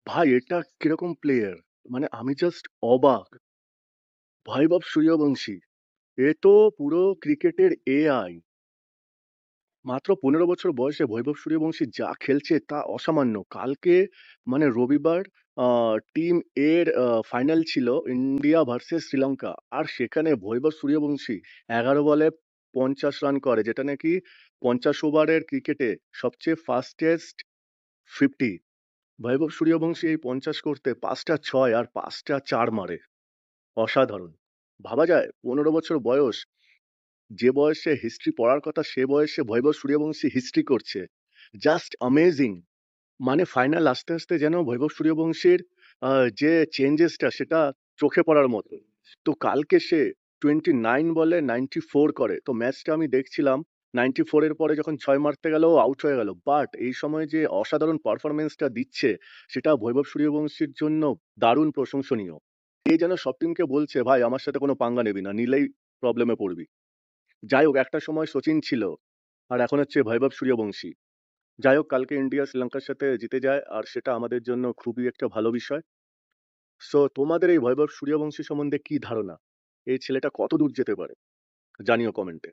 ভাই এটা কিরকম প্লেয়ার! মানে আমি জাস্ট অবাক! বৈভব সূর্যবংশী এ তো পুরো ক্রিকেটের এআই। মাত্র ১৫ বছর বয়সে বৈভব সূর্যবংশী যা খেলছে তা অসামান্য। কালকে মানে রবিবার আ টিম এর ফাইনাল ছিল ইন্ডিয়া ভার্সেস শ্রীলঙ্কা। আর সেখানে বৈভব সূর্যবংশী ১১ বলে ৫০ রান করে, যেটা নাকি ৫০ ওভারের ক্রিকেটে সবচেয়ে ফাস্টেস্ট ৫০। বৈভব সূর্যবংশী এই ৫০ করতে ৫ টা ৬ আর ৫ টা ৪ মারে। অসাধারণ! ভাবা যায় ১৫ বছর বয়স, যে বয়সে হিস্ট্রি পড়ার কথা সে বয়সে বৈভব সূর্যবংশী হিস্ট্রি করছে। Just amazing! মানে ফাইনাল আসতে, আসতে যেন বৈভব সূর্যবংশীর আ যে চেঞ্জেসটা সেটা চোখে পড়ার মতো। তো কালকে সে 29 বলে 94 করে। তো ম্যাচটা আমি দেখছিলাম। 94 এর পরে যখন ৬ মারতে গেল ও আউট হয়ে গেল। বাট এই সময় যে অসাধারণ পারফরম্যান্সটা দিচ্ছে সেটা বৈভব সূর্যবংশীর জন্য দারুণ প্রশংসনীয়। এ যেন সব টিমকে বলছে, "ভাই আমার সাথে কোনো পাঙ্গা নিবি না। নিলেই প্রবলেমে পড়বি।" যাই হোক, একটা সময় সচিন ছিল। আর এখন হচ্ছে বৈভব সূর্যবংশী। যাই হোক, কালকে ইন্ডিয়া শ্রীলঙ্কার সাথে জিতে যায় আর সেটা আমাদের জন্য খুবই একটা ভালো বিষয়। সো তোমাদের এই বৈভব সূর্যবংশী সম্বন্ধে কি ধারণা? এই ছেলেটা কতদূর যেতে পারে? জানিও কমেন্টে।